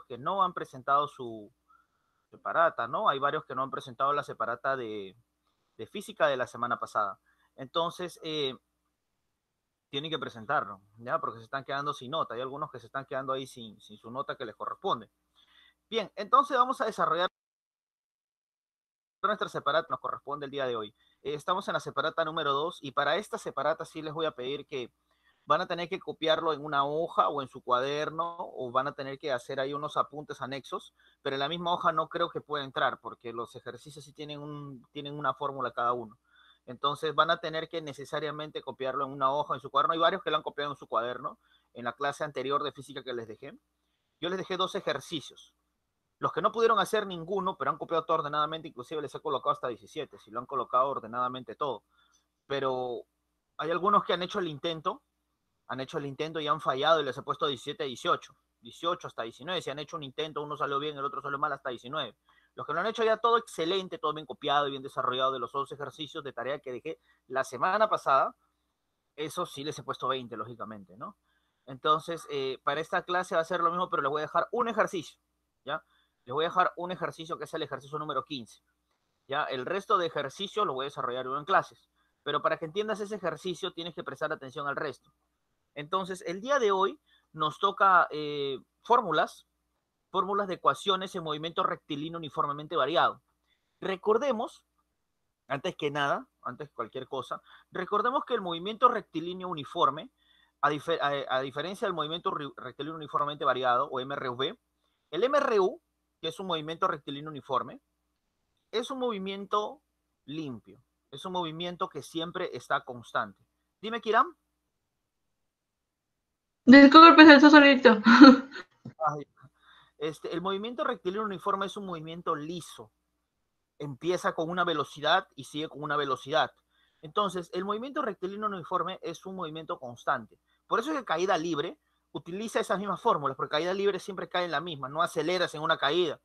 que no han presentado su separata, ¿no? Hay varios que no han presentado la separata de física de la semana pasada. Entonces, tienen que presentarlo, ¿ya? Porque se están quedando sin nota. Hay algunos que se están quedando ahí sin su nota que les corresponde. Bien, entonces vamos a desarrollar nuestra separata, nos corresponde el día de hoy. Estamos en la separata número 2 y para esta separata sí les voy a pedir que van a tener que copiarlo en una hoja o en su cuaderno o van a tener que hacer ahí unos apuntes anexos, pero en la misma hoja no creo que pueda entrar porque los ejercicios sí tienen una fórmula cada uno. Entonces van a tener que necesariamente copiarlo en una hoja, en su cuaderno. Hay varios que lo han copiado en su cuaderno. En la clase anterior de física que les dejé, yo les dejé 2 ejercicios. Los que no pudieron hacer ninguno, pero han copiado todo ordenadamente, inclusive les he colocado hasta 17, si lo han colocado ordenadamente todo. Pero hay algunos que han hecho el intento y han fallado y les he puesto 17 a 18, 18 hasta 19, si han hecho un intento, uno salió bien, el otro salió mal hasta 19. Los que lo han hecho ya todo excelente, todo bien copiado y bien desarrollado de los 11 ejercicios de tarea que dejé la semana pasada, eso sí les he puesto 20, lógicamente, ¿no? Entonces, para esta clase va a ser lo mismo, pero les voy a dejar un ejercicio, ¿ya? Les voy a dejar un ejercicio que es el ejercicio número 15, ¿ya? El resto de ejercicios lo voy a desarrollar yo en clases, pero para que entiendas ese ejercicio tienes que prestar atención al resto. Entonces, el día de hoy nos toca fórmulas de ecuaciones en movimiento rectilíneo uniformemente variado. Recordemos, antes que nada, antes que cualquier cosa, recordemos que el movimiento rectilíneo uniforme, a diferencia del movimiento rectilíneo uniformemente variado, o MRV, el MRU, que es un movimiento rectilíneo uniforme, es un movimiento limpio, es un movimiento que siempre está constante. Dime, Kiram. Disculpe, se hizo solito. El movimiento rectilíneo uniforme es un movimiento liso. Empieza con una velocidad y sigue con una velocidad. Entonces, el movimiento rectilíneo uniforme es un movimiento constante. Por eso es que caída libre utiliza esas mismas fórmulas, porque caída libre siempre cae en la misma, no aceleras en una caída.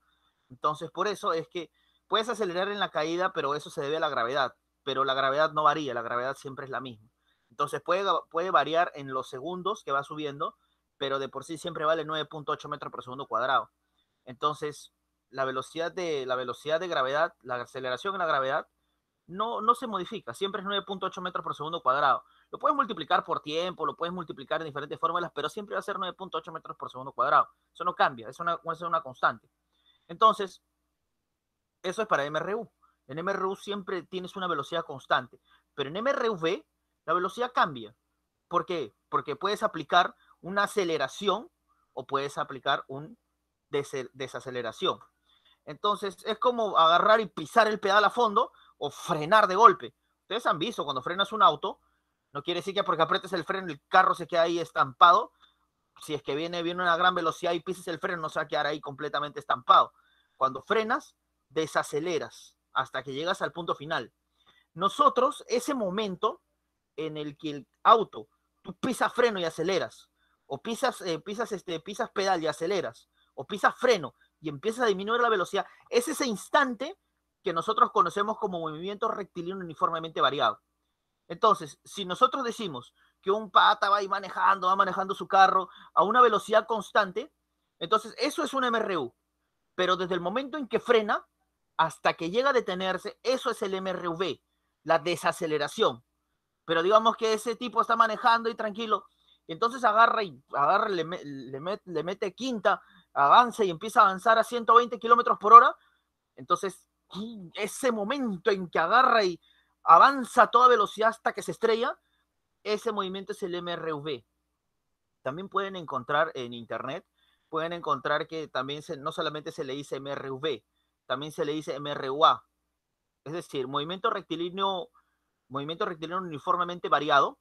Entonces, por eso es que puedes acelerar en la caída, pero eso se debe a la gravedad. Pero la gravedad no varía, la gravedad siempre es la misma. Entonces, puede variar en los segundos que va subiendo, pero de por sí siempre vale 9.8 metros por segundo cuadrado. Entonces, la velocidad de gravedad, la aceleración en la gravedad, no se modifica, siempre es 9.8 metros por segundo cuadrado. Lo puedes multiplicar por tiempo, lo puedes multiplicar en diferentes fórmulas, pero siempre va a ser 9.8 metros por segundo cuadrado. Eso no cambia, es una constante. Entonces, eso es para MRU. En MRU siempre tienes una velocidad constante, pero en MRV la velocidad cambia. ¿Por qué? Porque puedes aplicar una aceleración o puedes aplicar un desaceleración. Entonces, es como agarrar y pisar el pedal a fondo o frenar de golpe. Ustedes han visto cuando frenas un auto, no quiere decir que porque apretes el freno el carro se queda ahí estampado. Si es que viene una gran velocidad y pises el freno, no se va a quedar ahí completamente estampado. Cuando frenas, desaceleras hasta que llegas al punto final. Nosotros, ese momento en el que el auto, tú pisas freno y aceleras, o pisas pedal y aceleras, o pisas freno y empiezas a disminuir la velocidad, es ese instante que nosotros conocemos como movimiento rectilíneo uniformemente variado. Entonces, si nosotros decimos que un pata va manejando su carro a una velocidad constante, entonces eso es un MRU. Pero desde el momento en que frena hasta que llega a detenerse, eso es el MRV, la desaceleración. Pero digamos que ese tipo está manejando y tranquilo, y entonces le mete quinta, avanza y empieza a avanzar a 120 kilómetros por hora. Entonces, ese momento en que agarra y avanza a toda velocidad hasta que se estrella, ese movimiento es el MRV. También pueden encontrar en internet, pueden encontrar que también no solamente se le dice MRV, también se le dice MRUA. Es decir, movimiento rectilíneo uniformemente variado,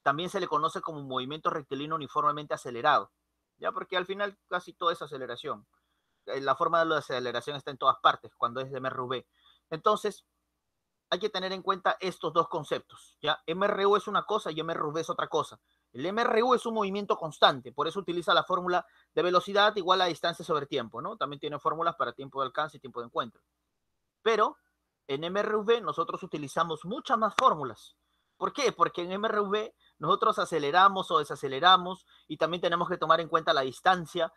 también se le conoce como movimiento rectilíneo uniformemente acelerado, ya porque al final casi todo es aceleración. La forma de la aceleración está en todas partes cuando es de MRV. Entonces, hay que tener en cuenta estos dos conceptos, ¿ya? MRU es una cosa y MRV es otra cosa. El MRU es un movimiento constante, por eso utiliza la fórmula de velocidad igual a distancia sobre tiempo, ¿no? También tiene fórmulas para tiempo de alcance y tiempo de encuentro. Pero en MRV nosotros utilizamos muchas más fórmulas. ¿Por qué? Porque en MRV nosotros aceleramos o desaceleramos y también tenemos que tomar en cuenta la distancia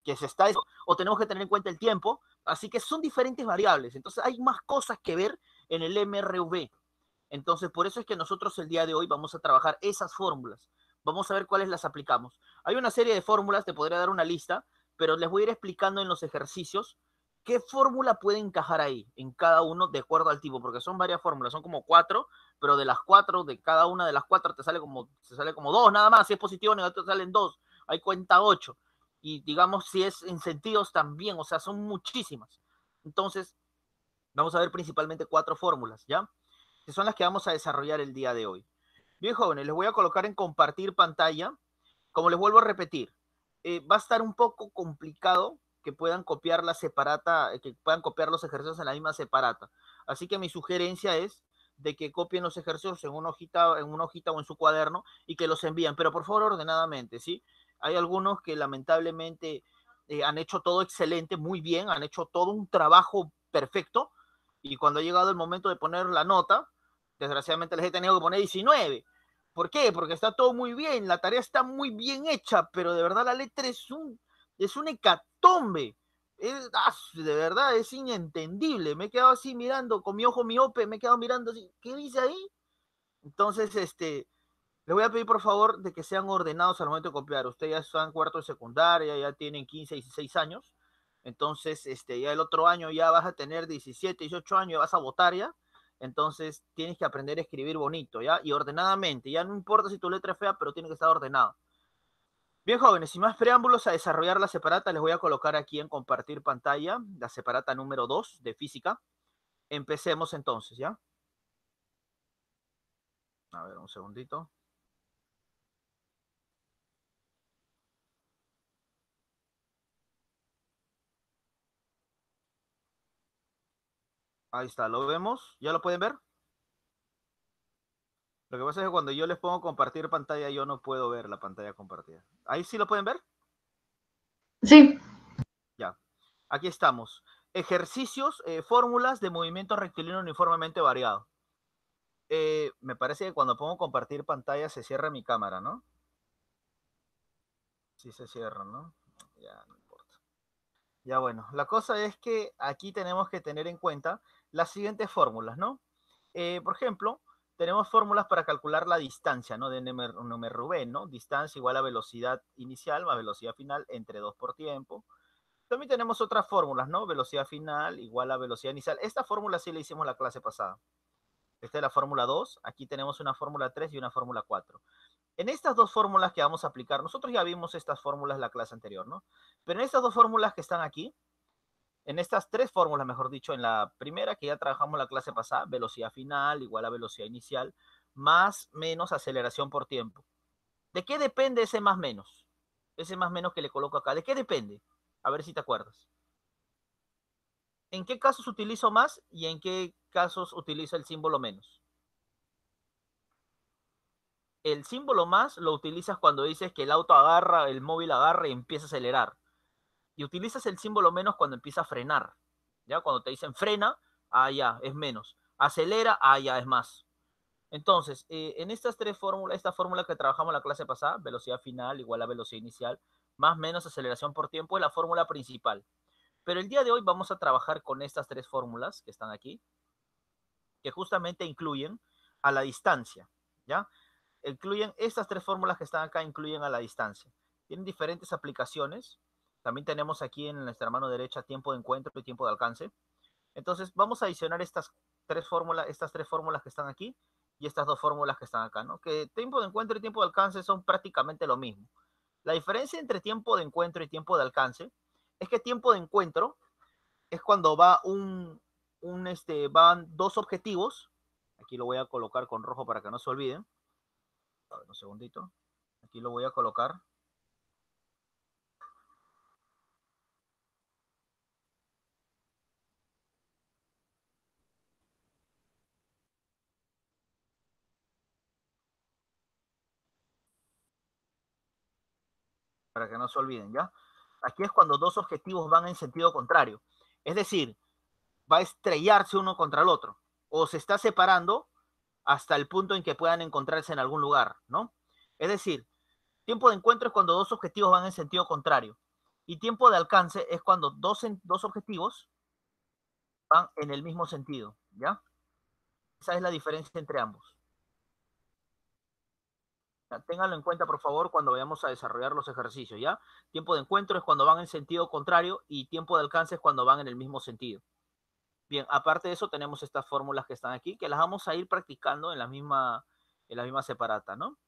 que se está, o tenemos que tener en cuenta el tiempo, así que son diferentes variables, entonces hay más cosas que ver en el MRV. Entonces, por eso es que nosotros el día de hoy vamos a trabajar esas fórmulas. Vamos a ver cuáles las aplicamos. Hay una serie de fórmulas, te podría dar una lista, pero les voy a ir explicando en los ejercicios qué fórmula puede encajar ahí, en cada uno de acuerdo al tipo, porque son varias fórmulas, son como 4, pero de las 4, de cada una de las 4 te sale como 2 nada más, si es positivo o negativo te salen 2, hay cuenta 8. Y digamos, si es en sentidos también, o sea, son muchísimas. Entonces, vamos a ver principalmente 4 fórmulas, ¿ya? Que son las que vamos a desarrollar el día de hoy. Bien, jóvenes, les voy a colocar en compartir pantalla. Como les vuelvo a repetir, va a estar un poco complicado que puedan copiar la separata, que puedan copiar los ejercicios en la misma separata. Así que mi sugerencia es de que copien los ejercicios en una hojita o en su cuaderno y que los envíen, pero por favor ordenadamente, ¿sí? Hay algunos que lamentablemente han hecho todo excelente, muy bien, han hecho todo un trabajo perfecto y cuando ha llegado el momento de poner la nota, desgraciadamente les he tenido que poner 19. ¿Por qué? Porque está todo muy bien, la tarea está muy bien hecha, pero de verdad la letra es un hecatombe. De verdad, es inentendible. Me he quedado así mirando con mi ojo miope, me he quedado mirando así, ¿qué dice ahí? Entonces, les voy a pedir por favor de que sean ordenados al momento de copiar. Ustedes ya están en cuarto de secundaria, ya tienen 15, 16 años. Entonces, ya el otro año ya vas a tener 17, 18 años, ya vas a votar ya. Entonces, tienes que aprender a escribir bonito, ¿ya? Y ordenadamente. Ya no importa si tu letra es fea, pero tiene que estar ordenado. Bien, jóvenes, sin más preámbulos a desarrollar la separata, les voy a colocar aquí en compartir pantalla la separata número 2 de física. Empecemos entonces, ¿ya? A ver, un segundito. Ahí está, ¿lo vemos? ¿Ya lo pueden ver? Lo que pasa es que cuando yo les pongo compartir pantalla, yo no puedo ver la pantalla compartida. ¿Ahí sí lo pueden ver? Sí, Ya. Aquí estamos. Ejercicios, fórmulas de movimiento rectilíneo uniformemente variado. Me parece que cuando pongo compartir pantalla se cierra mi cámara, ¿no? Sí se cierra, ¿no? Ya, no importa. Ya bueno, la cosa es que aquí tenemos que tener en cuenta las siguientes fórmulas, ¿no? Por ejemplo, tenemos fórmulas para calcular la distancia, ¿no? De NMRV, ¿no? Distancia igual a velocidad inicial más velocidad final entre 2 por tiempo. También tenemos otras fórmulas, ¿no? Velocidad final igual a velocidad inicial. Esta fórmula sí la hicimos la clase pasada. Esta es la fórmula 2. Aquí tenemos una fórmula 3 y una fórmula 4. En estas dos fórmulas que vamos a aplicar, nosotros ya vimos estas fórmulas en la clase anterior, ¿no? Pero en estas dos fórmulas que están aquí, en estas tres fórmulas, mejor dicho, en la primera que ya trabajamos la clase pasada, velocidad final igual a velocidad inicial, más menos aceleración por tiempo. ¿De qué depende ese más menos? Ese más menos que le coloco acá, ¿de qué depende? A ver si te acuerdas. ¿En qué casos utilizo más y en qué casos utilizo el símbolo menos? El símbolo más lo utilizas cuando dices que el auto agarra, el móvil agarra y empieza a acelerar. Y utilizas el símbolo menos cuando empieza a frenar. ¿Ya? Cuando te dicen frena, ya, es menos. Acelera, ya, es más. Entonces, en estas tres fórmulas, esta fórmula que trabajamos la clase pasada, velocidad final igual a velocidad inicial, más menos aceleración por tiempo, es la fórmula principal. Pero el día de hoy vamos a trabajar con estas tres fórmulas que están aquí, que justamente incluyen a la distancia, ¿ya? Incluyen estas tres fórmulas que están acá, incluyen a la distancia. Tienen diferentes aplicaciones. También tenemos aquí en nuestra mano derecha tiempo de encuentro y tiempo de alcance. Entonces vamos a adicionar estas tres fórmulas que están aquí y estas dos fórmulas que están acá, ¿no? Que tiempo de encuentro y tiempo de alcance son prácticamente lo mismo. La diferencia entre tiempo de encuentro y tiempo de alcance es que tiempo de encuentro es cuando va van dos objetivos. Aquí lo voy a colocar con rojo para que no se olviden. A ver, un segundito. Aquí lo voy a colocar. Para que no se olviden, ¿ya? Aquí es cuando dos objetivos van en sentido contrario. Es decir, va a estrellarse uno contra el otro. O se está separando hasta el punto en que puedan encontrarse en algún lugar, ¿no? Es decir, tiempo de encuentro es cuando dos objetivos van en sentido contrario. Y tiempo de alcance es cuando dos objetivos van en el mismo sentido, ¿ya? Esa es la diferencia entre ambos. Ténganlo en cuenta, por favor, cuando vayamos a desarrollar los ejercicios, ¿ya? Tiempo de encuentro es cuando van en sentido contrario y tiempo de alcance es cuando van en el mismo sentido. Bien, aparte de eso, tenemos estas fórmulas que están aquí, que las vamos a ir practicando en la misma separata, ¿no?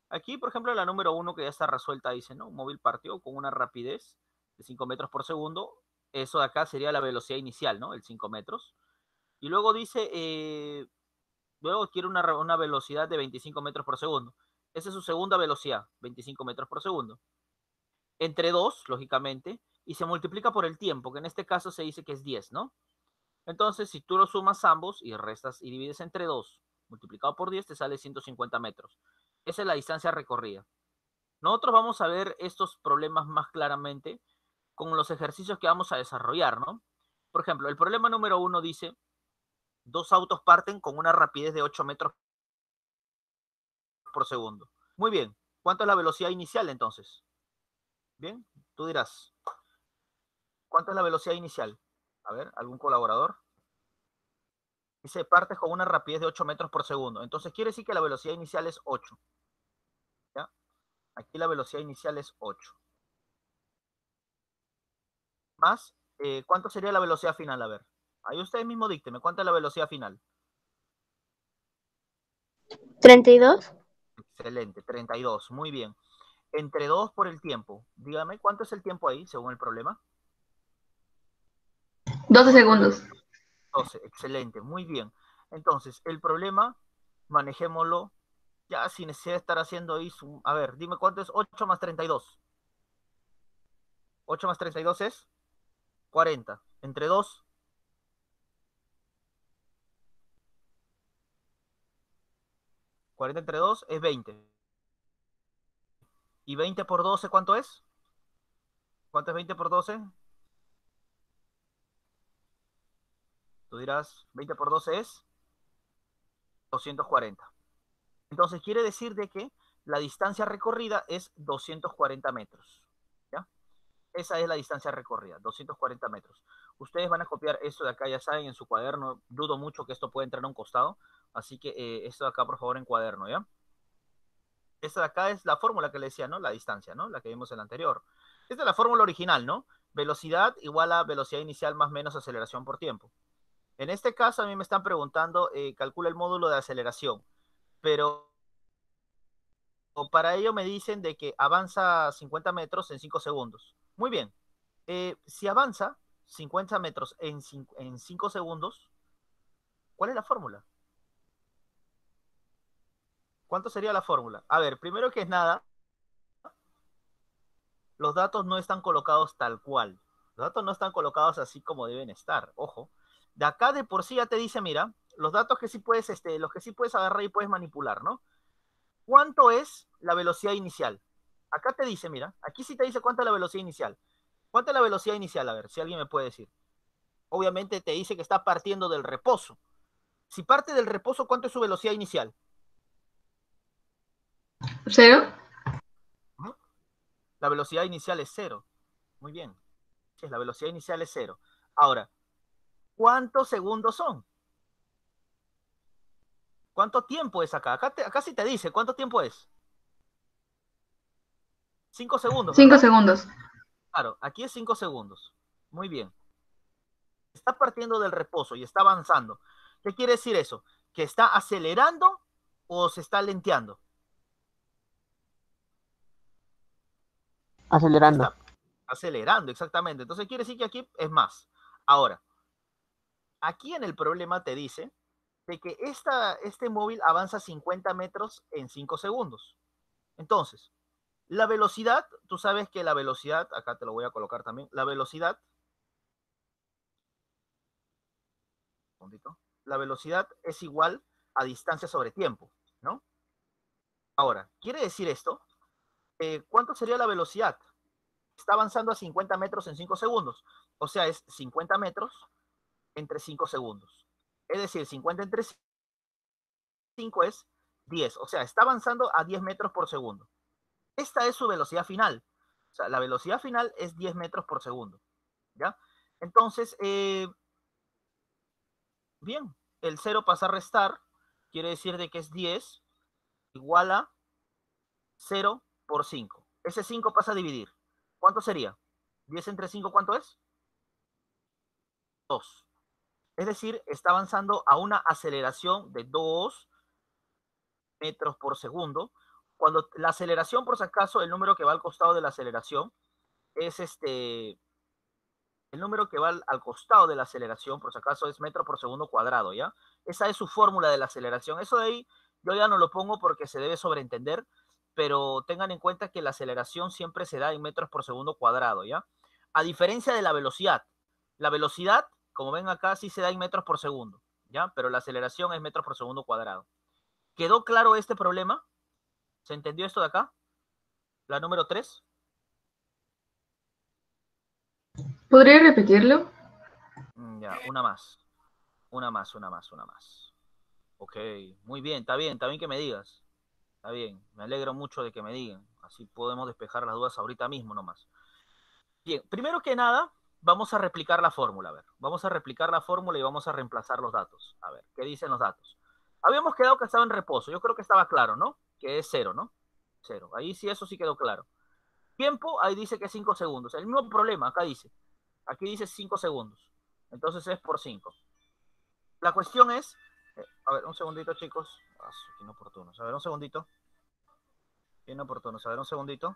Aquí, por ejemplo, la número 1, que ya está resuelta, dice, ¿no? Un móvil partió con una rapidez de 5 metros por segundo. Eso de acá sería la velocidad inicial, ¿no? El 5 metros. Y luego dice, luego quiere una velocidad de 25 metros por segundo. Esa es su segunda velocidad, 25 metros por segundo. Entre 2, lógicamente, y se multiplica por el tiempo, que en este caso se dice que es 10, ¿no? Entonces, si tú lo sumas ambos y restas y divides entre 2, multiplicado por 10, te sale 150 metros. Esa es la distancia recorrida. Nosotros vamos a ver estos problemas más claramente con los ejercicios que vamos a desarrollar, ¿no? Por ejemplo, el problema número 1 dice, dos autos parten con una rapidez de 8 metros por segundo. Muy bien, ¿cuánto es la velocidad inicial entonces? Bien, tú dirás, ¿cuánto es la velocidad inicial? A ver, ¿algún colaborador? Dice, partes con una rapidez de 8 metros por segundo. Entonces quiere decir que la velocidad inicial es 8. ¿Ya? Aquí la velocidad inicial es 8. Más, ¿cuánto sería la velocidad final? A ver, ahí ustedes mismos díctenme, ¿cuánto es la velocidad final? 32. Excelente, 32, muy bien. Entre 2 por el tiempo. Dígame, ¿cuánto es el tiempo ahí, según el problema? 12 Según el problema, segundos. 12, excelente, muy bien. Entonces, el problema, manejémoslo ya sin necesidad de estar haciendo ahí. A ver, dime cuánto es 8 más 32. 8 más 32 es 40. Entre 2, 40 entre 2 es 20. ¿Y 20 por 12 cuánto es? ¿Cuánto es 20 por 12? Tú dirás, 20 por 12 es 240. Entonces quiere decir de que la distancia recorrida es 240 metros. ¿Ya? Esa es la distancia recorrida, 240 metros. Ustedes van a copiar esto de acá, ya saben, en su cuaderno. Dudo mucho que esto pueda entrar a un costado. Así que esto de acá, por favor, en cuaderno, ¿ya? Esta de acá es la fórmula que le decía, ¿no? La distancia, ¿no? La que vimos en la anterior. Esta es la fórmula original, ¿no? Velocidad igual a velocidad inicial más menos aceleración por tiempo. En este caso, a mí me están preguntando, calcula el módulo de aceleración. Pero para ello me dicen de que avanza 50 metros en 5 segundos. Muy bien. Si avanza 50 metros en 5 segundos, ¿cuál es la fórmula? ¿Cuánto sería la fórmula? A ver, primero que nada, los datos no están colocados tal cual. Los datos no están colocados así como deben estar. Ojo. De acá de por sí ya te dice, mira, los datos que sí puedes, los que sí puedes agarrar y puedes manipular, ¿no? ¿Cuánto es la velocidad inicial? Acá te dice, mira, aquí sí te dice cuánto es la velocidad inicial. ¿Cuánto es la velocidad inicial? A ver, si alguien me puede decir. Obviamente te dice que está partiendo del reposo. Si parte del reposo, ¿cuánto es su velocidad inicial? ¿Cero? ¿Mm? La velocidad inicial es cero. Muy bien. La velocidad inicial es cero. Ahora, ¿cuántos segundos son? ¿Cuánto tiempo es acá? Acá sí te dice, ¿cuánto tiempo es? 5 segundos, 5 ¿verdad? segundos. Claro, aquí es 5 segundos. Muy bien. Está partiendo del reposo y está avanzando. ¿Qué quiere decir eso? ¿Que está acelerando o se está lenteando? Se Acelerando. está acelerando, exactamente. Entonces quiere decir que aquí es más. Ahora, aquí en el problema te dice de que este móvil avanza 50 metros en 5 segundos. Entonces, la velocidad, tú sabes que la velocidad, acá te lo voy a colocar también, la velocidad es igual a distancia sobre tiempo, ¿no? Ahora, ¿quiere decir esto? ¿Cuánto sería la velocidad? Está avanzando a 50 metros en 5 segundos. O sea, es 50 metros entre 5 segundos. Es decir, 50 entre 5 es 10. O sea, está avanzando a 10 metros por segundo. Esta es su velocidad final. sea, la velocidad final es 10 metros por segundo, ¿ya? Entonces, bien, el 0 pasa a restar, quiere decir de que es 10 igual a 0 por 5. Ese 5 pasa a dividir. ¿Cuánto sería? 10 entre 5, ¿cuánto es? 2. Es decir, está avanzando a una aceleración de 2 metros por segundo. Cuando la aceleración, por si acaso, el número que va al costado de la aceleración es el número que va al costado de la aceleración, por si acaso, es metro por segundo cuadrado, ¿ya? Esa es su fórmula de la aceleración. Eso de ahí yo ya no lo pongo porque se debe sobreentender, pero tengan en cuenta que la aceleración siempre se da en metros por segundo cuadrado, ¿ya? A diferencia de la velocidad, como ven acá, sí se da en metros por segundo, ¿ya? Pero la aceleración es metros por segundo cuadrado. ¿Quedó claro este problema? ¿Se entendió esto de acá? La número 3. ¿Podría repetirlo? Ya, una más. Una más, una más, una más. Ok, muy bien, está bien que me digas. Está bien, me alegro mucho de que me digan. Así podemos despejar las dudas ahorita mismo nomás. Bien, primero que nada, vamos a replicar la fórmula. A ver, vamos a replicar la fórmula y vamos a reemplazar los datos. A ver, ¿qué dicen los datos? Habíamos quedado que estaba en reposo. Yo creo que estaba claro, ¿no? Que es 0, ¿no? 0. Ahí sí, eso sí quedó claro. Tiempo, ahí dice que es 5 segundos. El mismo problema, acá dice. Aquí dice 5 segundos. Entonces es por 5. La cuestión es, a ver, un segundito, chicos. Ah, qué inoportunos. A ver, un segundito. Qué inoportunos. A ver, un segundito.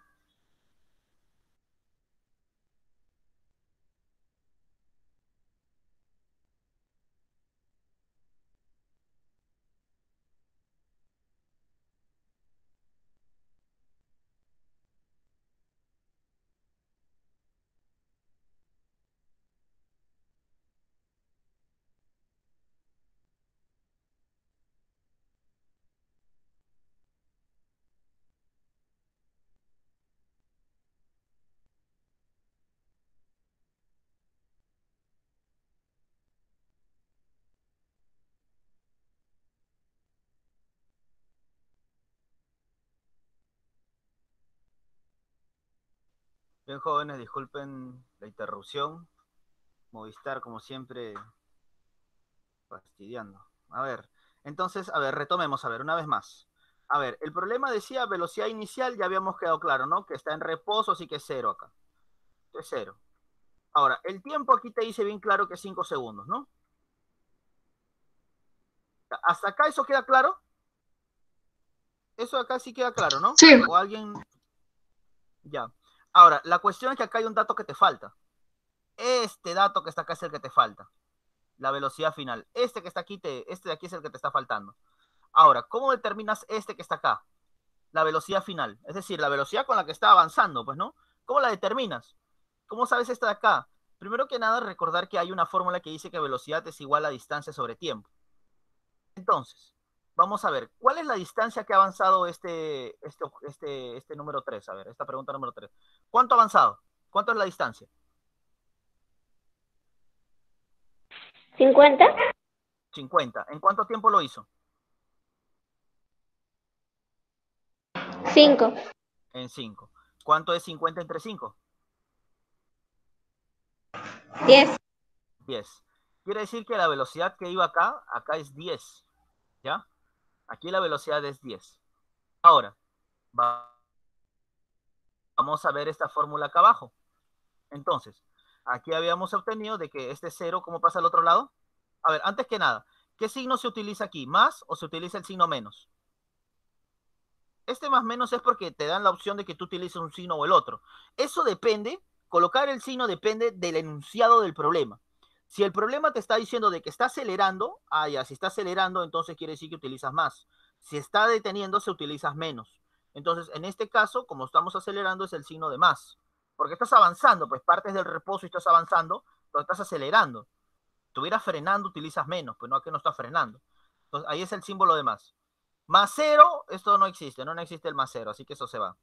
Bien, jóvenes, disculpen la interrupción. Movistar, como siempre, fastidiando. A ver, entonces, a ver, retomemos, a ver, una vez más. A ver, el problema decía velocidad inicial, ya habíamos quedado claro, ¿no? Que está en reposo, así que es 0 acá. Es 0. Ahora, el tiempo aquí te dice bien claro que es 5 segundos, ¿no? ¿Hasta acá eso queda claro? Eso acá sí queda claro, ¿no? Sí. O alguien... Ya. Ahora, la cuestión es que acá hay un dato que te falta. Este dato que está acá es el que te falta. La velocidad final. Este que está aquí, este de aquí es el que te está faltando. Ahora, ¿cómo determinas este que está acá? La velocidad final. Es decir, la velocidad con la que está avanzando, pues, ¿no? ¿Cómo la determinas? ¿Cómo sabes esta de acá? Primero que nada, recordar que hay una fórmula que dice que velocidad es igual a distancia sobre tiempo. Entonces, vamos a ver, ¿cuál es la distancia que ha avanzado este número 3? A ver, esta pregunta número 3. ¿Cuánto ha avanzado? ¿Cuánto es la distancia? 50. 50. ¿En cuánto tiempo lo hizo? 5. En 5. ¿Cuánto es 50 entre 5? 10. 10. Quiere decir que la velocidad que iba acá es 10. ¿Ya? Aquí la velocidad es 10. Ahora, vamos a ver esta fórmula acá abajo. Entonces, aquí habíamos obtenido de que este 0, ¿cómo pasa al otro lado? A ver, antes que nada, ¿qué signo se utiliza aquí? ¿Más o se utiliza el signo menos? Este más menos es porque te dan la opción de que tú utilices un signo o el otro. Eso depende, colocar el signo depende del enunciado del problema. Si el problema te está diciendo de que está acelerando, ya, si está acelerando, entonces quiere decir que utilizas más. Si está deteniéndose, utilizas menos. Entonces, en este caso, como estamos acelerando, es el signo de más. Porque estás avanzando, pues partes del reposo y estás avanzando, pero estás acelerando. Si estuvieras frenando, utilizas menos, pues no, aquí no está frenando. Entonces, ahí es el símbolo de más. Más 0, esto no existe, no existe el más 0, así que eso se va.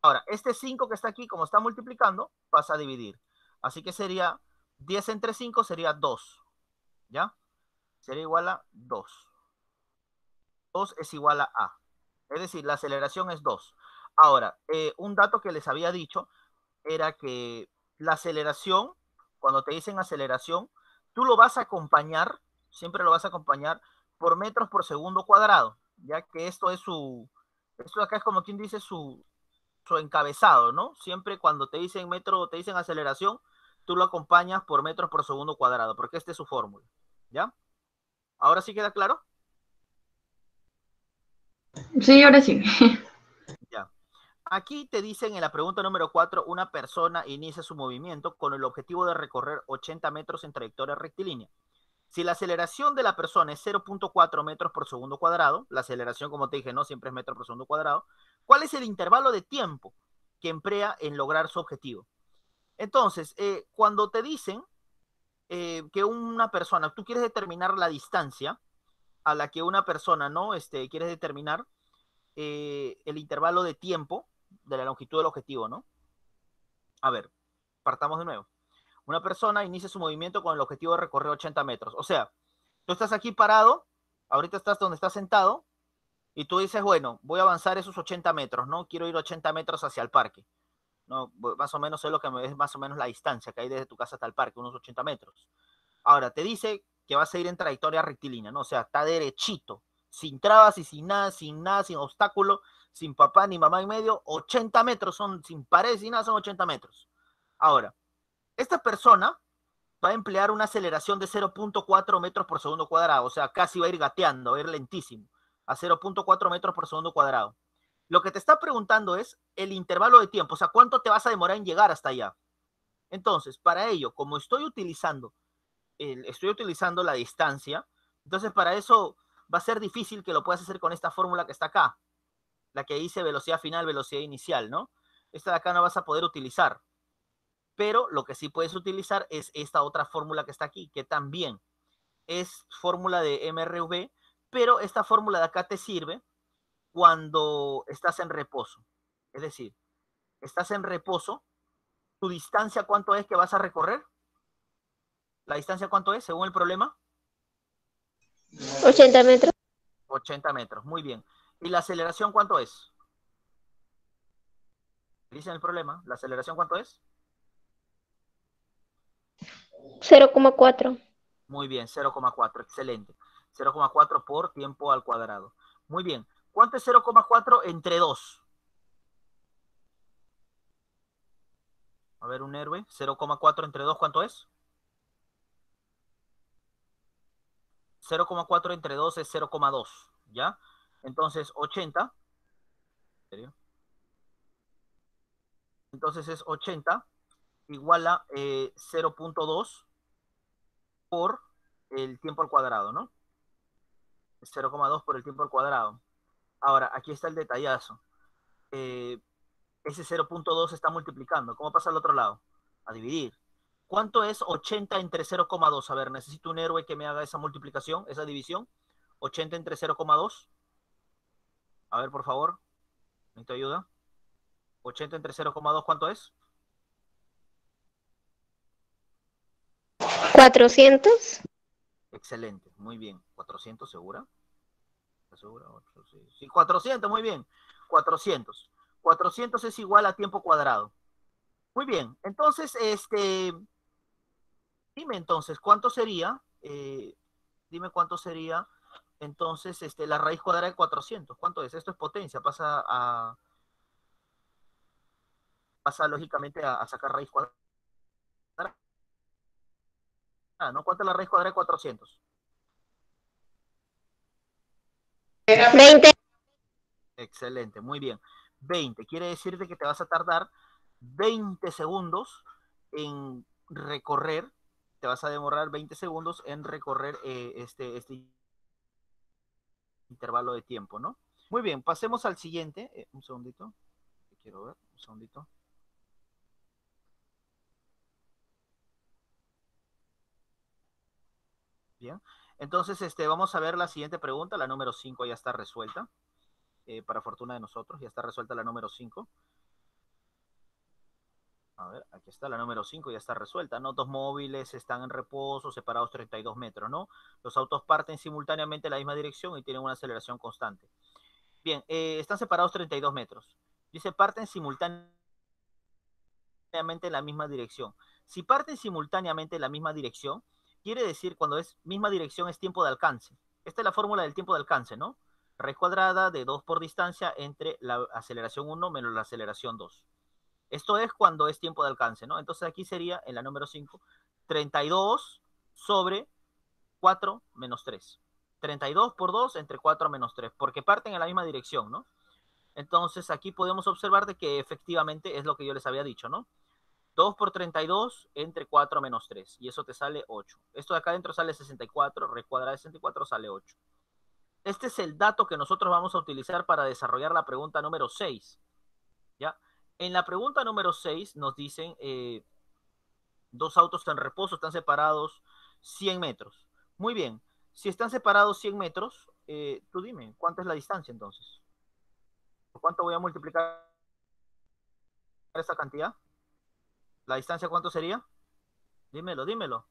Ahora, este 5 que está aquí, como está multiplicando, pasa a dividir. Así que sería 10 entre 5 sería 2. ¿Ya? Sería igual a 2. 2 es igual a A. Es decir, la aceleración es 2. Ahora, un dato que les había dicho, era que la aceleración, cuando te dicen aceleración, tú lo vas a acompañar, siempre lo vas a acompañar por metros por segundo cuadrado, ya que esto acá es como quien dice su encabezado, ¿no? Siempre cuando te dicen metro, te dicen aceleración, tú lo acompañas por metros por segundo cuadrado, porque esta es su fórmula, ¿ya? ¿Ahora sí queda claro? Sí, ahora sí. Ya. Aquí te dicen en la pregunta número 4, una persona inicia su movimiento con el objetivo de recorrer 80 metros en trayectoria rectilínea. Si la aceleración de la persona es 0.4 metros por segundo cuadrado, la aceleración, como te dije, no siempre es metro por segundo cuadrado, ¿cuál es el intervalo de tiempo que emplea en lograr su objetivo? Entonces, cuando te dicen que una persona, tú quieres determinar la distancia a la que una persona, ¿no? Quieres determinar el intervalo de tiempo de la longitud del objetivo, ¿no? A ver, partamos de nuevo. Una persona inicia su movimiento con el objetivo de recorrer 80 metros. O sea, tú estás aquí parado, ahorita estás donde estás sentado, y tú dices, bueno, voy a avanzar esos 80 metros, ¿no? Quiero ir 80 metros hacia el parque. ¿No? Más o menos es lo que es más o menos la distancia que hay desde tu casa hasta el parque, unos 80 metros. Ahora, te dice que vas a ir en trayectoria rectilínea, ¿no? O sea, está derechito, sin trabas y sin nada, sin obstáculo, sin papá ni mamá en medio, 80 metros son, sin pared, sin nada, son 80 metros. Ahora, esta persona va a emplear una aceleración de 0.4 metros por segundo cuadrado, o sea, casi va a ir gateando, va a ir lentísimo, a 0.4 metros por segundo cuadrado. Lo que te está preguntando es el intervalo de tiempo, o sea, cuánto te vas a demorar en llegar hasta allá. Entonces, para ello, como estoy utilizando la distancia, entonces para eso va a ser difícil que lo puedas hacer con esta fórmula que está acá, la que dice velocidad final, velocidad inicial, ¿no? Esta de acá no vas a poder utilizar, pero lo que sí puedes utilizar es esta otra fórmula que está aquí, que también es fórmula de MRV, pero esta fórmula de acá te sirve cuando estás en reposo. Es decir, estás en reposo, ¿tu distancia cuánto es que vas a recorrer? ¿La distancia cuánto es según el problema? 80 metros. 80 metros, muy bien. ¿Y la aceleración cuánto es? Dicen el problema, ¿la aceleración cuánto es? 0,4. Muy bien, 0,4, excelente. 0,4 por tiempo al cuadrado. Muy bien. ¿Cuánto es 0,4 entre 2? A ver, un héroe. 0,4 entre 2, ¿cuánto es? 0,4 entre 2 es 0,2, ¿ya? Entonces, 80. ¿En serio? Entonces es 80 igual a 0.2 por el tiempo al cuadrado, ¿no? 0,2 por el tiempo al cuadrado. Ahora, aquí está el detallazo. Ese 0.2 se está multiplicando. ¿Cómo pasa al otro lado? A dividir. ¿Cuánto es 80 entre 0,2? A ver, necesito un héroe que me haga esa multiplicación, esa división. 80 entre 0,2. A ver, por favor. Necesito ayuda. 80 entre 0,2, ¿cuánto es? 400. Excelente, muy bien. 400, ¿segura? ¿Estás segura? 8, sí. Sí, 400, muy bien. 400. 400 es igual a tiempo cuadrado. Muy bien, entonces, dime entonces, ¿cuánto sería? Dime cuánto sería, entonces, la raíz cuadrada de 400. ¿Cuánto es? Esto es potencia, pasa lógicamente a sacar raíz cuadrada, ¿no? ¿Cuánto es la raíz cuadrada de 400? 20. Excelente, muy bien. 20, quiere decirte que te vas a tardar 20 segundos en recorrer, te vas a demorar 20 segundos en recorrer este intervalo de tiempo, ¿no? Muy bien, pasemos al siguiente. Un segundito, quiero ver, un segundito. Bien, entonces vamos a ver la siguiente pregunta, la número 5 ya está resuelta. Para fortuna de nosotros, ya está resuelta la número 5. A ver, aquí está la número 5, ya está resuelta, ¿no? Dos móviles están en reposo, separados 32 metros, ¿no? Los autos parten simultáneamente en la misma dirección y tienen una aceleración constante. Bien, están separados 32 metros. Dice, parten simultáneamente en la misma dirección. Si parten simultáneamente en la misma dirección, quiere decir cuando es misma dirección es tiempo de alcance. Esta es la fórmula del tiempo de alcance, ¿no? Raíz cuadrada de 2 por distancia entre la aceleración 1 menos la aceleración 2. Esto es cuando es tiempo de alcance, ¿no? Entonces aquí sería, en la número 5, 32 sobre 4 menos 3. 32 por 2 entre 4 menos 3, porque parten en la misma dirección, ¿no? Entonces aquí podemos observar de que efectivamente es lo que yo les había dicho, ¿no? 2 por 32 entre 4 menos 3, y eso te sale 8. Esto de acá adentro sale 64, raíz cuadrada de 64 sale 8. Este es el dato que nosotros vamos a utilizar para desarrollar la pregunta número 6, ¿ya? En la pregunta número 6 nos dicen, dos autos en reposo están separados 100 metros. Muy bien, si están separados 100 metros, tú dime, ¿cuánto es la distancia entonces? ¿Por cuánto voy a multiplicar esa cantidad? ¿La distancia cuánto sería? Dímelo, dímelo.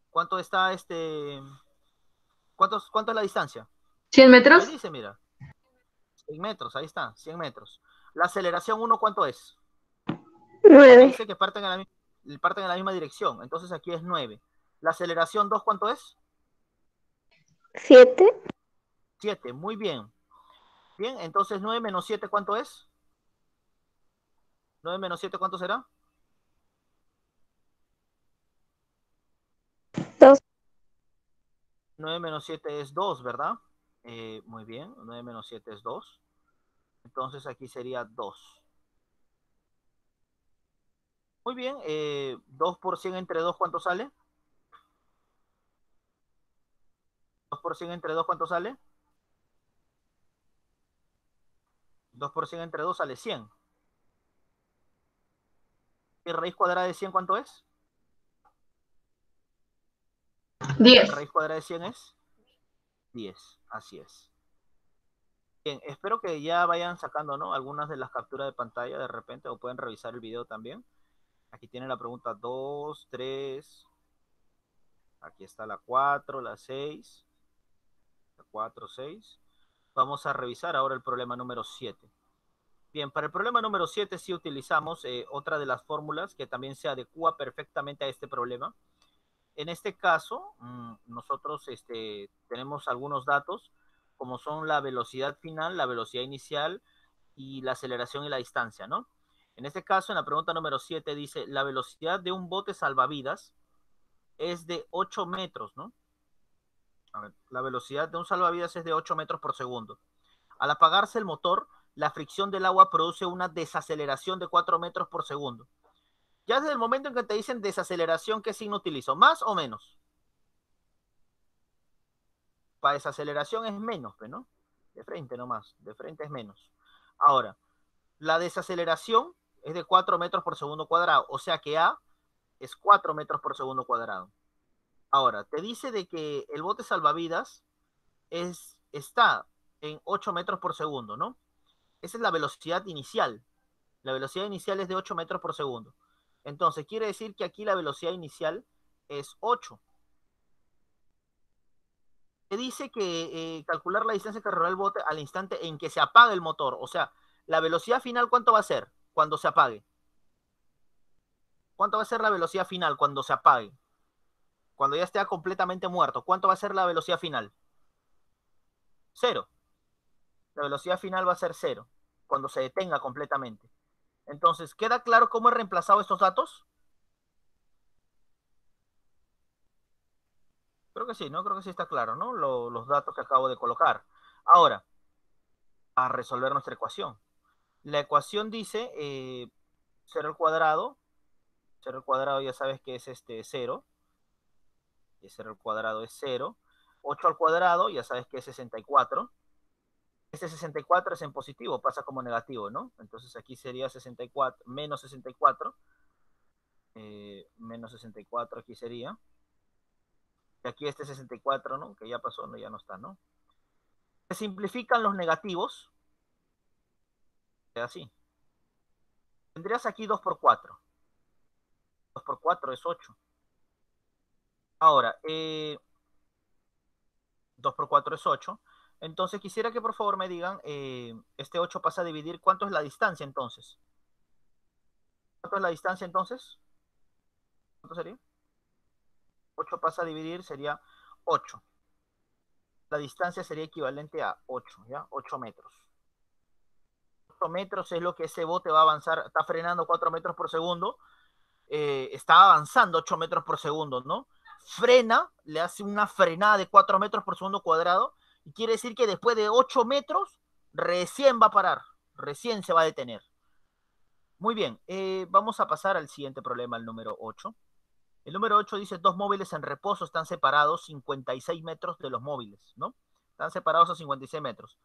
¿Cuánto está cuánto es la distancia? 100 Ahí metros. dice, mira, 100 metros, ahí está, 100 metros. La aceleración 1, ¿cuánto es? Me 9. dice que parten en la misma dirección, entonces aquí es 9. La aceleración 2, ¿cuánto es? 7. 7, muy bien. Bien, entonces 9 menos 7, ¿cuánto es? 9 menos 7, ¿cuánto será? 2. 9 menos 7 es 2, ¿verdad? Muy bien, 9 menos 7 es 2. Entonces aquí sería 2. Muy bien, 2 por 100 entre 2, ¿cuánto sale? 2 por 100 entre 2, ¿cuánto sale? 2 por 100 entre 2 sale 100. ¿Y raíz cuadrada de 100 cuánto es? 10. Raíz cuadrada de 100 es 10, así es. Bien, espero que ya vayan sacando, ¿no?, algunas de las capturas de pantalla de repente, o pueden revisar el video también. Aquí tienen la pregunta 2, 3, aquí está la 4, la 6, la 4, 6. Vamos a revisar ahora el problema número 7. Bien, para el problema número 7 sí utilizamos otra de las fórmulas que también se adecua perfectamente a este problema. En este caso, nosotros tenemos algunos datos, como son la velocidad final, la velocidad inicial y la aceleración y la distancia, ¿no? En este caso, en la pregunta número 7 dice, la velocidad de un bote salvavidas es de 8 metros, ¿no? A ver, la velocidad de un salvavidas es de 8 metros por segundo. Al apagarse el motor, la fricción del agua produce una desaceleración de 4 metros por segundo. Ya desde el momento en que te dicen desaceleración, ¿qué signo utilizo? ¿Más o menos? Para desaceleración es menos, ¿no? De frente nomás, de frente es menos. Ahora, la desaceleración es de 4 metros por segundo cuadrado, o sea que A es 4 metros por segundo cuadrado. Ahora, te dice de que el bote salvavidas está en 8 metros por segundo, ¿no? Esa es la velocidad inicial. La velocidad inicial es de 8 metros por segundo. Entonces, quiere decir que aquí la velocidad inicial es 8. Te dice que calcular la distancia que recorre el bote al instante en que se apaga el motor. O sea, la velocidad final, ¿cuánto va a ser cuando se apague? ¿Cuánto va a ser la velocidad final cuando se apague? Cuando ya esté completamente muerto, ¿cuánto va a ser la velocidad final? 0. La velocidad final va a ser 0 cuando se detenga completamente. Entonces, ¿queda claro cómo he reemplazado estos datos? Creo que sí, ¿no? Creo que sí está claro, ¿no? Los datos que acabo de colocar. Ahora, a resolver nuestra ecuación. La ecuación dice 0 al cuadrado. 0 al cuadrado ya sabes que es 0. Y 0 al cuadrado es 0. 8 al cuadrado ya sabes que es 64. Este 64 es en positivo, pasa como negativo, ¿no? Entonces aquí sería 64, menos 64. Menos 64 aquí sería. Y aquí este 64, ¿no? Que ya pasó, no, ya no está, ¿no? Se simplifican los negativos. Queda así. Tendrías aquí 2 por 4. 2 por 4 es 8. Ahora, 2 por 4 es 8. Entonces quisiera que por favor me digan, este 8 pasa a dividir, ¿cuánto es la distancia entonces? ¿Cuánto es la distancia entonces? ¿Cuánto sería? 8 pasa a dividir, sería 8. La distancia sería equivalente a 8, ¿ya? 8 metros. 8 metros es lo que ese bote va a avanzar, está frenando 4 metros por segundo, está avanzando 8 metros por segundo, ¿no? Frena, le hace una frenada de 4 metros por segundo cuadrado, y quiere decir que después de 8 metros, recién va a parar, recién se va a detener. Muy bien, vamos a pasar al siguiente problema, el número 8. El número 8 dice, dos móviles en reposo están separados 56 metros de los móviles, ¿no? Están separados a 56 metros.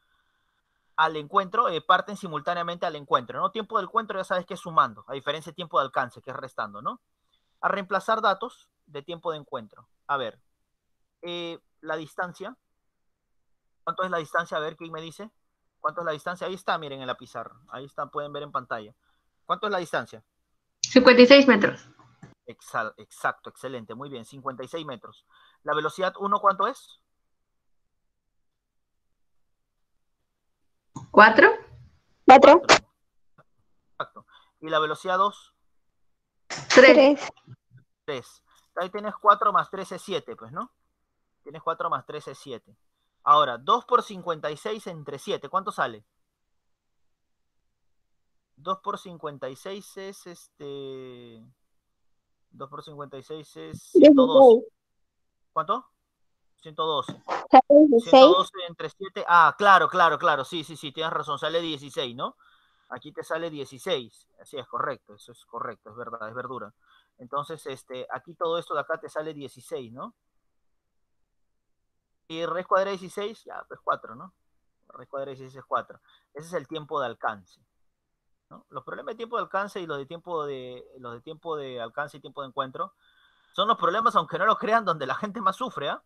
Al encuentro, parten simultáneamente al encuentro, ¿no? Tiempo del encuentro ya sabes que es sumando, a diferencia de tiempo de alcance, que es restando, ¿no? A reemplazar datos de tiempo de encuentro. A ver, la distancia. ¿Cuánto es la distancia? A ver, ¿quién me dice? ¿Cuánto es la distancia? Ahí está, miren en la pizarra. Ahí está, pueden ver en pantalla. ¿Cuánto es la distancia? 56 metros. Exacto, excelente, muy bien, 56 metros. ¿La velocidad 1 cuánto es? 4. 4. Exacto. ¿Y la velocidad 2? 3. 3. Ahí tienes 4 más 3 es 7, pues, ¿no? Tienes 4 más 3 es 7. Ahora, 2 por 56 entre 7, ¿cuánto sale? 2 por 56 es 2 por 56 es 112. 16. ¿Cuánto? 112. 16. 112 entre 7. Ah, claro, claro, claro. Sí, sí, sí, tienes razón. Sale 16, ¿no? Aquí te sale 16. Así es correcto. Eso es correcto. Es verdad, es verdura. Entonces, aquí todo esto de acá te sale 16, ¿no? Y raíz cuadrada de 16, ya, pues 4, ¿no? Raíz cuadrada de 16 es 4. Ese es el tiempo de alcance, ¿no? Los problemas de tiempo de alcance y los de tiempo de alcance y tiempo de encuentro son los problemas, aunque no lo crean, donde la gente más sufre, ¿eh?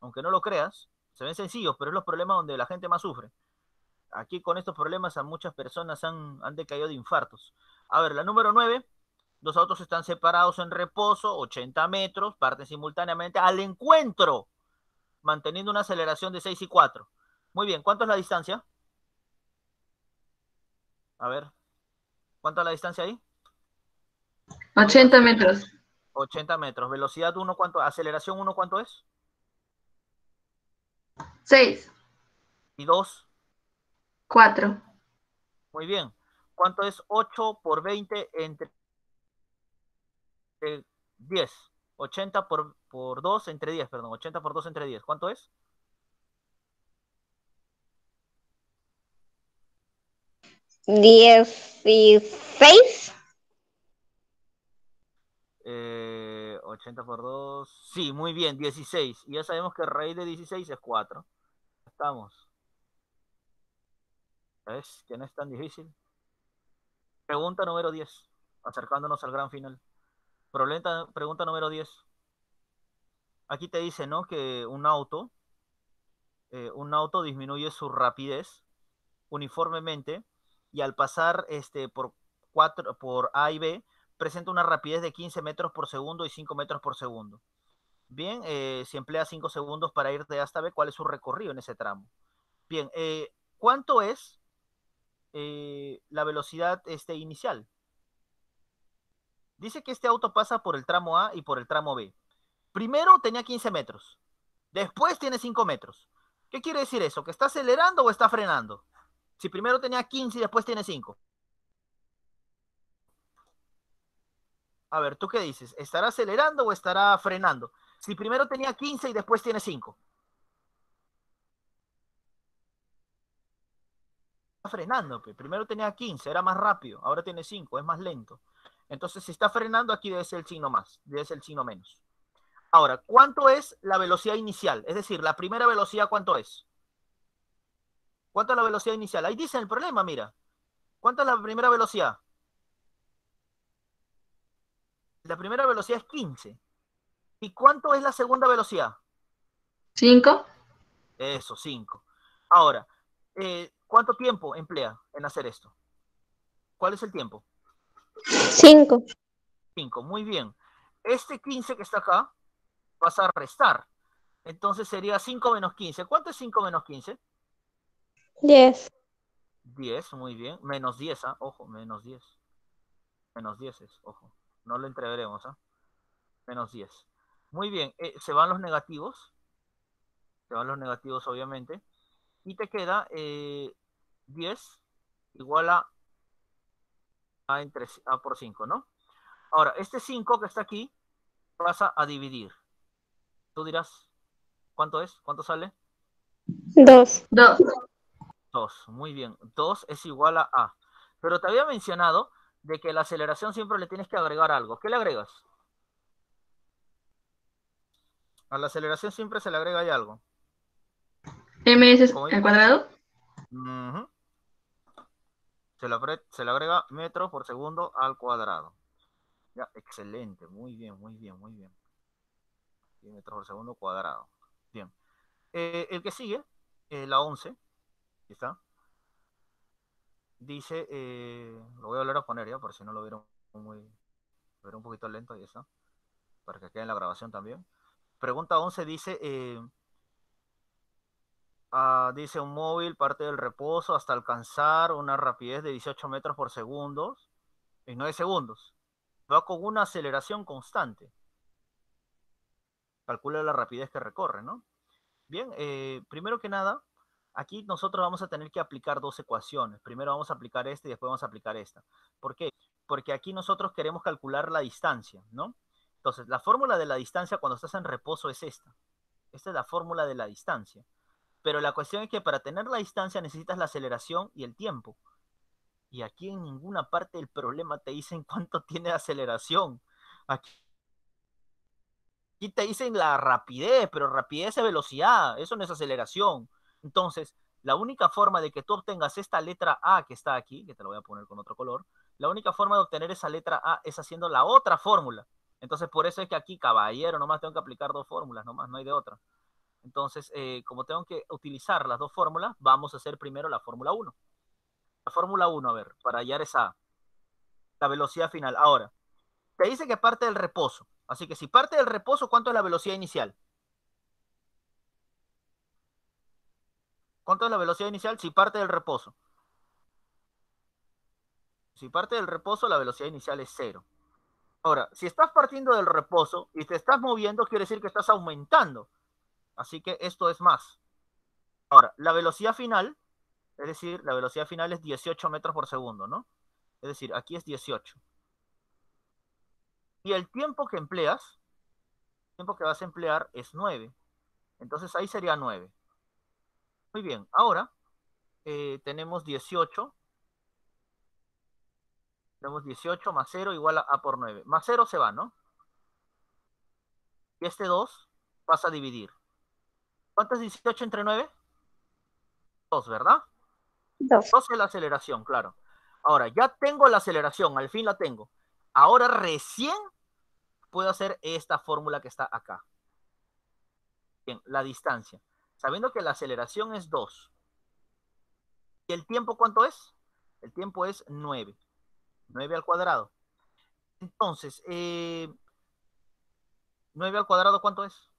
Aunque no lo creas, se ven sencillos, pero es los problemas donde la gente más sufre. Aquí con estos problemas a muchas personas han decaído de infartos. A ver, la número 9, los autos están separados en reposo, 80 metros, parten simultáneamente al encuentro, manteniendo una aceleración de 6 y 4. Muy bien, ¿cuánto es la distancia? A ver, ¿cuánto es la distancia ahí? 80 metros. 80 metros. Velocidad 1, ¿cuánto? Aceleración 1, ¿cuánto es? 6. Y 2, 4. muy bien. ¿Cuánto es 8 por 20 entre 10? 80 por 2 entre 10, perdón. 80 por 2 entre 10. ¿Cuánto es? 16. 80 por 2. Sí, muy bien, 16. Y ya sabemos que raíz de 16 es 4. Estamos. ¿Ves? Que no es tan difícil. Pregunta número 10. Acercándonos al gran final. Pregunta número 10. Aquí te dice, ¿no? Que un auto disminuye su rapidez uniformemente y al pasar por A y B presenta una rapidez de 15 metros por segundo y 5 metros por segundo. Bien, si emplea 5 segundos para ir de A hasta B, ¿cuál es su recorrido en ese tramo? Bien, ¿cuánto es la velocidad inicial? Dice que este auto pasa por el tramo A y por el tramo B. Primero tenía 15 metros, después tiene 5 metros. ¿Qué quiere decir eso? ¿Que está acelerando o está frenando? Si primero tenía 15 y después tiene 5. A ver, ¿tú qué dices? ¿Estará acelerando o estará frenando? Si primero tenía 15 y después tiene 5. Está frenando, pues. Primero tenía 15, era más rápido, ahora tiene 5, es más lento. Entonces, si está frenando, aquí debe ser el signo más, debe ser el signo menos. Ahora, ¿cuánto es la velocidad inicial? Es decir, la primera velocidad, ¿cuánto es? ¿Cuánto es la velocidad inicial? Ahí dice el problema, mira. ¿Cuánto es la primera velocidad? La primera velocidad es 15. ¿Y cuánto es la segunda velocidad? 5. Eso, 5. Ahora, ¿cuánto tiempo emplea en hacer esto? ¿Cuál es el tiempo? 5. 5. Muy bien. Este 15 que está acá, vas a restar. Entonces sería 5 menos 15. ¿Cuánto es 5 menos 15? 10. 10, muy bien. Menos 10, ¿ah? Ojo, menos 10. Menos 10 es, ojo. No lo entreveremos, ¿ah? Menos 10. Muy bien, se van los negativos. Se van los negativos, obviamente. Y te queda 10 igual a por 5, ¿no? Ahora, este 5 que está aquí pasa a dividir. Tú dirás, ¿cuánto es? ¿Cuánto sale? 2. 2. 2. Muy bien. 2 es igual a. Pero te había mencionado de que la aceleración siempre le tienes que agregar algo. ¿Qué le agregas? A la aceleración siempre se le agrega ahí algo. MS Como al dice, cuadrado. se le agrega metros por segundo al cuadrado. Ya, excelente. Muy bien, muy bien, muy bien. Y metros por segundo cuadrado. Bien. El que sigue, la 11, aquí está, dice, lo voy a volver a poner ya, por si no lo vieron un poquito lento, ahí está, para que quede en la grabación también. Pregunta 11 dice, dice un móvil parte del reposo hasta alcanzar una rapidez de 18 metros por segundo en 9 segundos. Va con una aceleración constante. Calcula la rapidez que recorre, ¿no? Bien, primero que nada, aquí nosotros vamos a tener que aplicar dos ecuaciones. Primero vamos a aplicar esta y después vamos a aplicar esta. ¿Por qué? Porque aquí nosotros queremos calcular la distancia, ¿no? Entonces, la fórmula de la distancia cuando estás en reposo es esta. Esta es la fórmula de la distancia. Pero la cuestión es que para tener la distancia necesitas la aceleración y el tiempo. Y aquí en ninguna parte del problema te dicen cuánto tiene aceleración. Aquí te dicen la rapidez, pero rapidez es velocidad, eso no es aceleración. Entonces, la única forma de que tú obtengas esta letra A que está aquí, que te lo voy a poner con otro color, la única forma de obtener esa letra A es haciendo la otra fórmula. Entonces, por eso es que aquí, caballero, nomás tengo que aplicar dos fórmulas, nomás, no hay de otra. Entonces, como tengo que utilizar las dos fórmulas, vamos a hacer primero la fórmula 1. La fórmula 1, a ver, para hallar la velocidad final. Ahora, te dice que parte del reposo. Así que si parte del reposo, ¿cuánto es la velocidad inicial? ¿Cuánto es la velocidad inicial si parte del reposo? Si parte del reposo, la velocidad inicial es 0. Ahora, si estás partiendo del reposo y te estás moviendo, quiere decir que estás aumentando. Así que esto es más. Ahora, la velocidad final, es decir, la velocidad final es 18 metros por segundo, ¿no? Es decir, aquí es 18. Y el tiempo que empleas, el tiempo que vas a emplear es 9. Entonces ahí sería 9. Muy bien, ahora tenemos 18. Tenemos 18 más 0 igual a por 9. Más 0 se va, ¿no? Y este 2 pasa a dividir. ¿Cuánto es 18 entre 9? 2, ¿verdad? 2. 2 es la aceleración, claro. Ahora, ya tengo la aceleración, al fin la tengo. Ahora recién puedo hacer esta fórmula que está acá. Bien, la distancia. Sabiendo que la aceleración es 2. ¿Y el tiempo cuánto es? El tiempo es 9. 9 al cuadrado. Entonces, 9 al cuadrado, ¿cuánto es?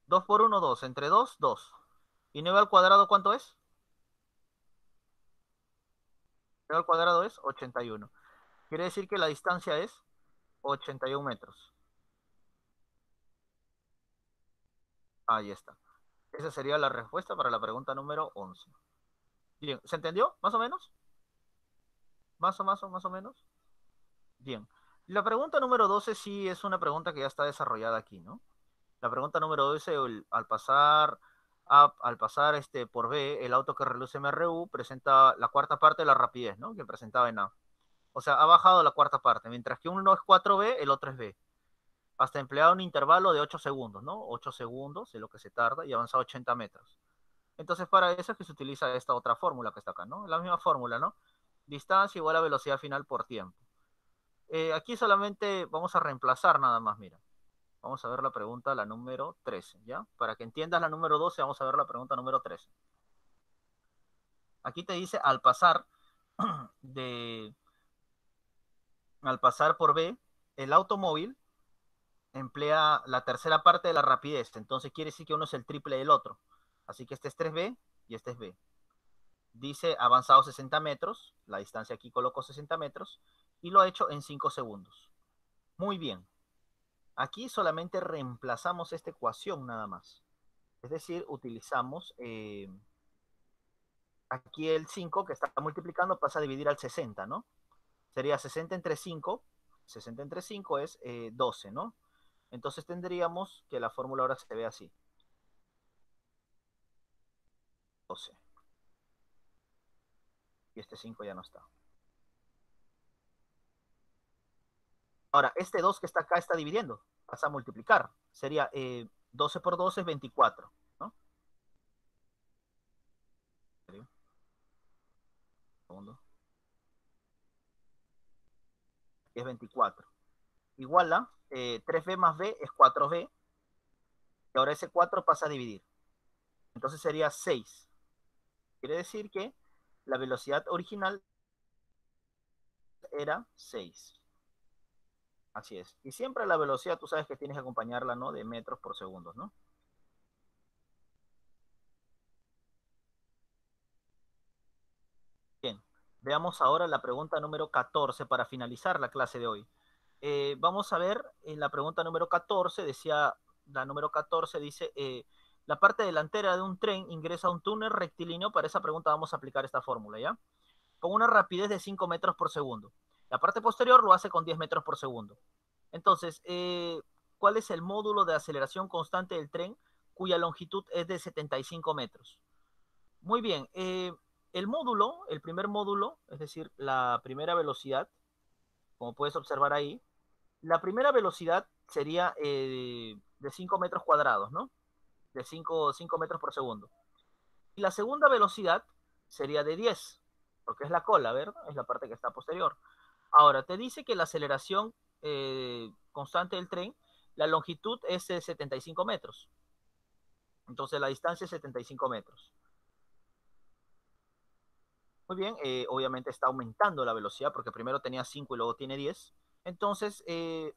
2 por 1, 2. Entre 2, 2. ¿Y 9 al cuadrado cuánto es? 9 al cuadrado es 81. Quiere decir que la distancia es 81 metros. Ahí está. Esa sería la respuesta para la pregunta número 11. Bien, ¿se entendió? ¿Más o menos? ¿Más o menos? Bien. La pregunta número 12 sí es una pregunta que ya está desarrollada aquí, ¿no? La pregunta número 12, al pasar por B, el auto que reluce MRU presenta la cuarta parte de la rapidez, ¿no? Que presentaba en A. O sea, ha bajado la cuarta parte, mientras que uno es 4B, el otro es B. Hasta emplear un intervalo de 8 segundos, ¿no? 8 segundos es lo que se tarda y avanza 80 metros. Entonces, para eso es que se utiliza esta otra fórmula que está acá, ¿no? La misma fórmula, ¿no? Distancia igual a velocidad final por tiempo. Aquí solamente vamos a reemplazar nada más, mira. Vamos a ver la pregunta, la número 13, ¿ya? Para que entiendas la número 12, vamos a ver la pregunta número 13. Aquí te dice, al pasar por B, el automóvil emplea la tercera parte de la rapidez. Entonces quiere decir que uno es el triple del otro. Así que este es 3B y este es B. dice avanzado 60 metros, la distancia aquí coloco 60 metros, y lo he hecho en 5 segundos. Muy bien. Aquí solamente reemplazamos esta ecuación nada más. Es decir, utilizamos aquí el 5 que está multiplicando pasa a dividir al 60, ¿no? Sería 60 entre 5. 60 entre 5 es 12, ¿no? Entonces tendríamos que la fórmula ahora se ve así. 12. Y este 5 ya no está. Ahora, este 2 que está acá está dividiendo. Pasa a multiplicar. Sería 12 por 12 es 24, ¿no? Segundo. Es 24. Igual a 3b más b es 4b. Y ahora ese 4 pasa a dividir. Entonces sería 6. Quiere decir que la velocidad original era 6. Así es. Y siempre la velocidad, tú sabes que tienes que acompañarla, ¿no? De metros por segundo, ¿no? Bien. Veamos ahora la pregunta número 14 para finalizar la clase de hoy. Vamos a ver en la pregunta número 14, decía, la número 14 dice, la parte delantera de un tren ingresa a un túnel rectilíneo. Para esa pregunta vamos a aplicar esta fórmula, ¿ya? Con una rapidez de 5 metros por segundo. La parte posterior lo hace con 10 metros por segundo. Entonces, ¿cuál es el módulo de aceleración constante del tren cuya longitud es de 75 metros? Muy bien, el módulo, el primer módulo, es decir, la primera velocidad, como puedes observar ahí, la primera velocidad sería de 5 metros cuadrados, ¿no? De 5 metros por segundo. Y la segunda velocidad sería de 10, porque es la cola, ¿verdad? Es la parte que está posterior. Ahora, te dice que la aceleración constante del tren, la longitud es de 75 metros. Entonces la distancia es 75 metros. Muy bien, obviamente está aumentando la velocidad porque primero tenía 5 y luego tiene 10. Entonces,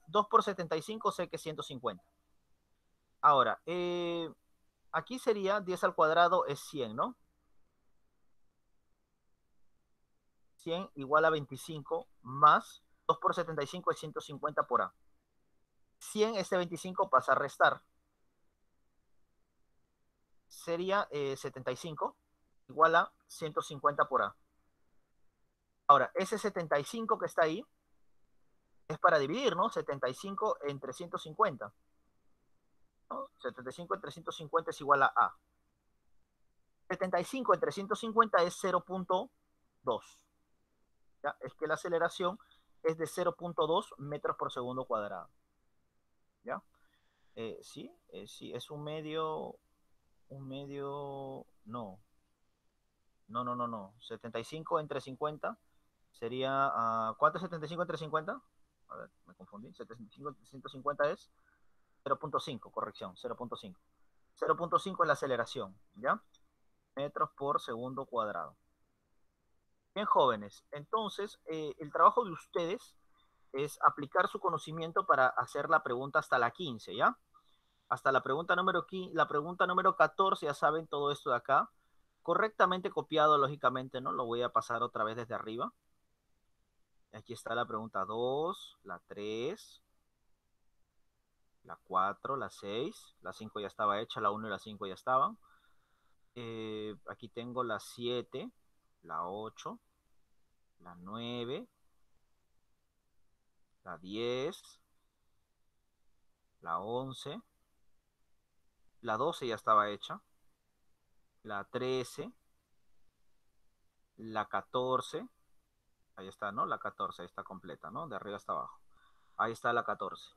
2 por 75 sé que es 150. Ahora, aquí sería 10 al cuadrado es 100, ¿no? 100 igual a 25 más 2 por 75 es 150 por A. 100, este 25 pasa a restar. Sería 75 igual a 150 por A. Ahora, ese 75 que está ahí es para dividir, ¿no? 75 entre 150. ¿No? 75 entre 150 es igual a A. 75 entre 150 es 0.2. ¿Ya? Es que la aceleración es de 0.2 metros por segundo cuadrado. ¿Ya? Sí, sí, es no. No. 75 entre 50 sería, ¿cuánto es 75 entre 50? A ver, me confundí. 75 entre 150 es 0.5, corrección, 0.5. 0.5 es la aceleración, ¿ya? Metros por segundo cuadrado. Bien, jóvenes, entonces el trabajo de ustedes es aplicar su conocimiento para hacer la pregunta hasta la 15, ¿ya? Hasta la pregunta número 15, la pregunta número 14, ya saben todo esto de acá. Correctamente copiado, lógicamente, ¿no? Lo voy a pasar otra vez desde arriba. Aquí está la pregunta 2, la 3, la 4, la 6, la 5 ya estaba hecha, la 1 y la 5 ya estaban. Aquí tengo la 7, la 8, la 9, la 10, la 11, la 12 ya estaba hecha, la 13, la 14, ahí está, ¿no? La 14, ahí está completa, ¿no? De arriba hasta abajo. Ahí está la 14.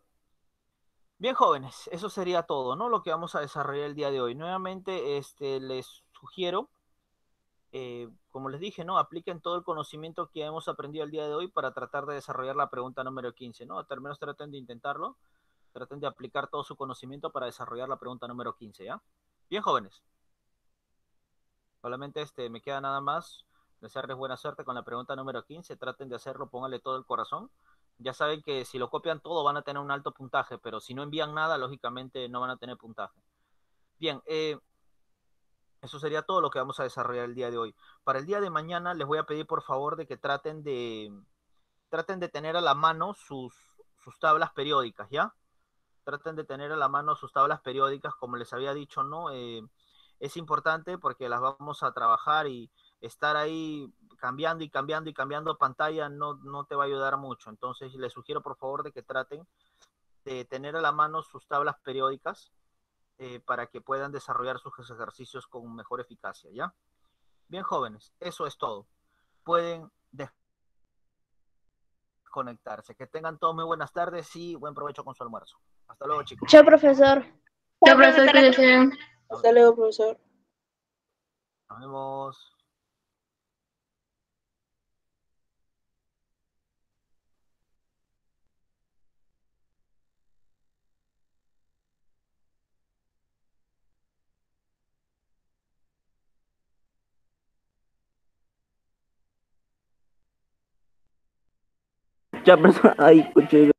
Bien, jóvenes, eso sería todo, ¿no? Lo que vamos a desarrollar el día de hoy. Nuevamente, les sugiero, como les dije, ¿no? Apliquen todo el conocimiento que hemos aprendido el día de hoy para tratar de desarrollar la pregunta número 15, ¿no? Al menos traten de intentarlo, traten de aplicar todo su conocimiento para desarrollar la pregunta número 15, ¿ya? Bien, jóvenes. Solamente me queda nada más desearles buena suerte con la pregunta número 15. Traten de hacerlo, pónganle todo el corazón. Ya saben que si lo copian todo van a tener un alto puntaje, pero si no envían nada, lógicamente no van a tener puntaje. Bien, Eso sería todo lo que vamos a desarrollar el día de hoy. Para el día de mañana les voy a pedir por favor de que traten de tener a la mano sus tablas periódicas, ¿ya? Traten de tener a la mano sus tablas periódicas, como les había dicho, ¿no? Es importante porque las vamos a trabajar y estar ahí cambiando y cambiando y cambiando pantalla no te va a ayudar mucho. Entonces les sugiero por favor de que traten de tener a la mano sus tablas periódicas para que puedan desarrollar sus ejercicios con mejor eficacia, ¿ya? Bien, jóvenes, eso es todo. Pueden desconectarse. Que tengan todos muy buenas tardes y buen provecho con su almuerzo. Hasta luego, chicos. Chao, profesor. Chao, profesor, cuídese. Hasta luego, profesor. Nos vemos. Ya, persona, ay, coche.